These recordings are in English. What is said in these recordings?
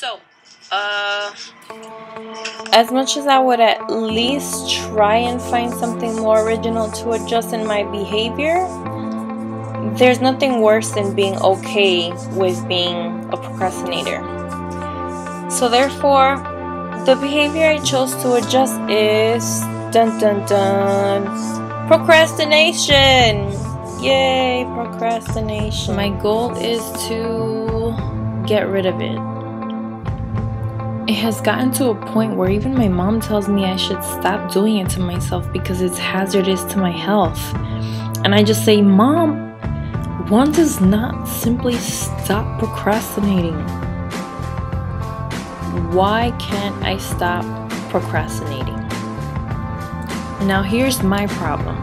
So, as much as I would at least try and find something more original to adjust in my behavior, there's nothing worse than being okay with being a procrastinator. So therefore, the behavior I chose to adjust is dun dun dun procrastination. Yay, procrastination. My goal is to get rid of it. It has gotten to a point where even my mom tells me I should stop doing it to myself because it's hazardous to my health. And I just say, Mom, one does not simply stop procrastinating. Why can't I stop procrastinating? Now here's my problem.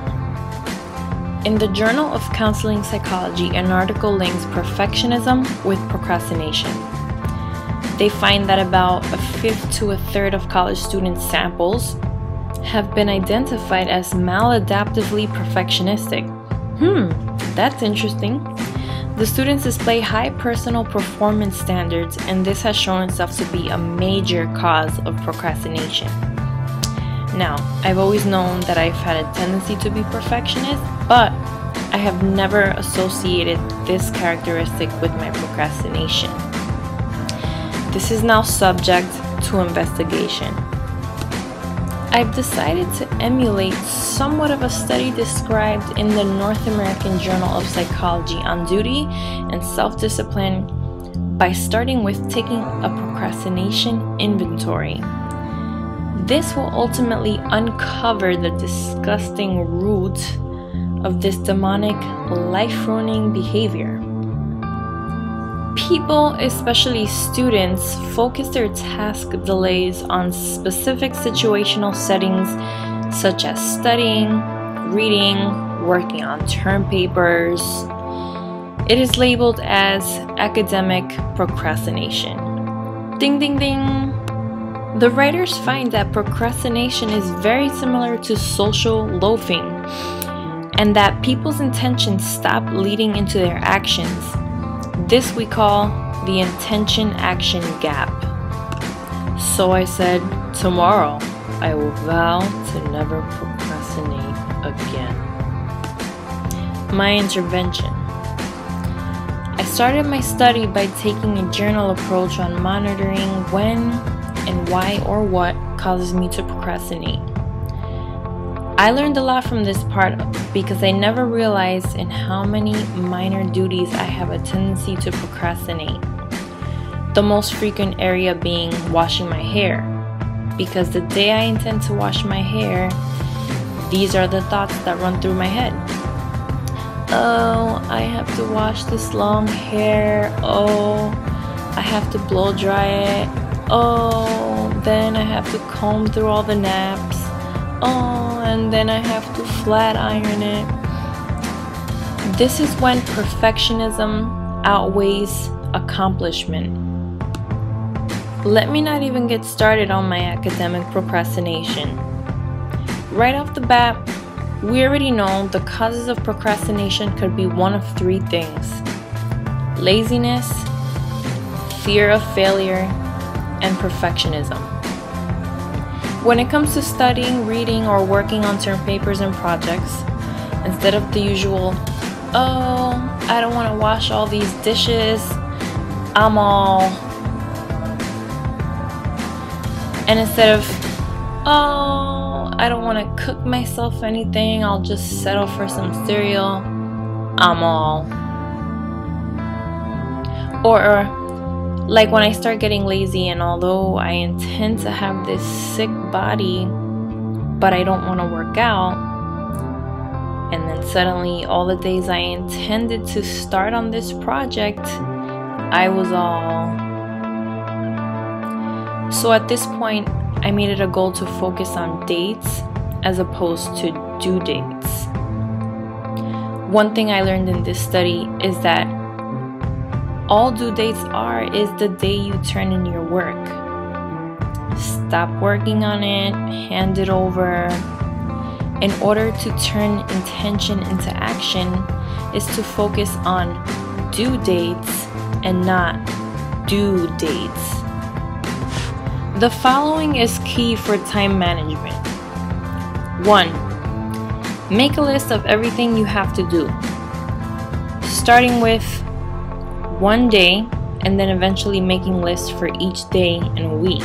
In the Journal of Counseling Psychology, an article links perfectionism with procrastination. They find that about a fifth to a third of college student samples have been identified as maladaptively perfectionistic. That's interesting. The students display high personal performance standards, and this has shown itself to be a major cause of procrastination. Now, I've always known that I've had a tendency to be perfectionist, but I have never associated this characteristic with my procrastination. This is now subject to investigation. I've decided to emulate somewhat of a study described in the North American Journal of Psychology on duty and self-discipline by starting with taking a procrastination inventory. This will ultimately uncover the disgusting root of this demonic, life-ruining behavior. People, especially students, focus their task delays on specific situational settings such as studying, reading, working on term papers. It is labeled as academic procrastination. Ding ding ding! The writers find that procrastination is very similar to social loafing, and that people's intentions stop leading into their actions. This we call the intention-action gap. So I said, tomorrow I will vow to never procrastinate again. My intervention. I started my study by taking a journal approach on monitoring when and why or what causes me to procrastinate. I learned a lot from this part because I never realized in how many minor duties I have a tendency to procrastinate. The most frequent area being washing my hair, because the day I intend to wash my hair, these are the thoughts that run through my head. Oh, I have to wash this long hair. Oh, I have to blow dry it. Oh, then I have to comb through all the naps. Oh, and then I have to flat iron it. This is when perfectionism outweighs accomplishment. Let me not even get started on my academic procrastination. Right off the bat, we already know the causes of procrastination could be one of three things: laziness, fear of failure, and perfectionism. When it comes to studying, reading, or working on term papers and projects, instead of the usual, oh, I don't want to wash all these dishes, and instead of, oh, I don't want to cook myself anything, I'll just settle for some cereal, Or like when I start getting lazy, and although I intend to have this sick body, but I don't want to work out, and then suddenly all the days I intended to start on this project, I was all... So at this point, I made it a goal to focus on dates as opposed to due dates. One thing I learned in this study is that all due dates is the day you turn in your work. Stop working on it, hand it over. In order to turn intention into action is to focus on due dates and not due dates. The following is key for time management. 1. Make a list of everything you have to do, starting with one day and then eventually making lists for each day and week.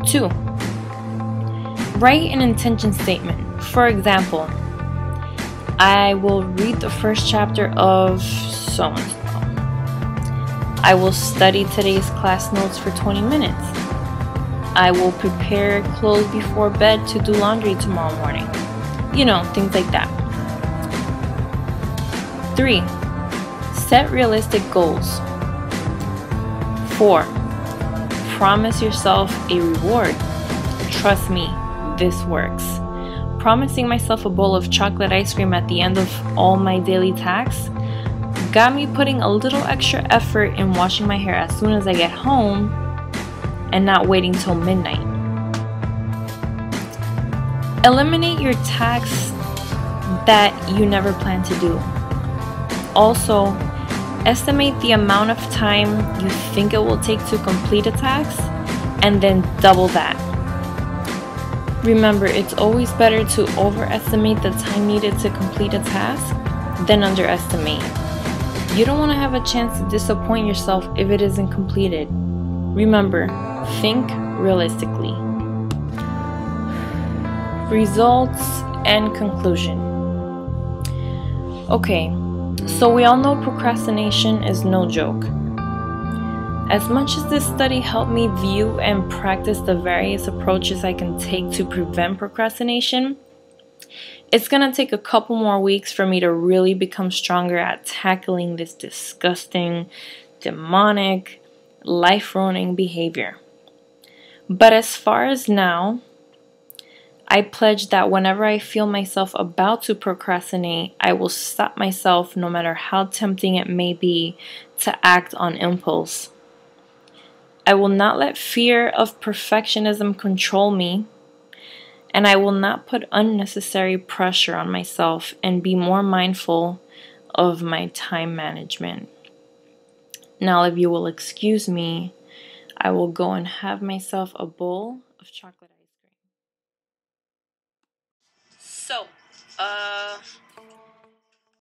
2. Write an intention statement. For example, I will read the first chapter of so-and-so. I will study today's class notes for 20 minutes. I will prepare clothes before bed to do laundry tomorrow morning. You know, things like that. 3. Set realistic goals. 4. Promise yourself a reward. Trust me, this works. Promising myself a bowl of chocolate ice cream at the end of all my daily tasks got me putting a little extra effort in washing my hair as soon as I get home and not waiting till midnight. Eliminate your tasks that you never plan to do. Also, estimate the amount of time you think it will take to complete a task and then double that. Remember, it's always better to overestimate the time needed to complete a task than underestimate. You don't want to have a chance to disappoint yourself if it isn't completed. Remember, think realistically. Results and conclusion. Okay, so we all know procrastination is no joke. As much as this study helped me view and practice the various approaches I can take to prevent procrastination, it's gonna take a couple more weeks for me to really become stronger at tackling this disgusting, demonic, life-ruining behavior. But as far as now, I pledge that whenever I feel myself about to procrastinate, I will stop myself no matter how tempting it may be to act on impulse. I will not let fear of perfectionism control me, and I will not put unnecessary pressure on myself and be more mindful of my time management. Now, if you will excuse me, I will go and have myself a bowl of chocolate ice cream. So,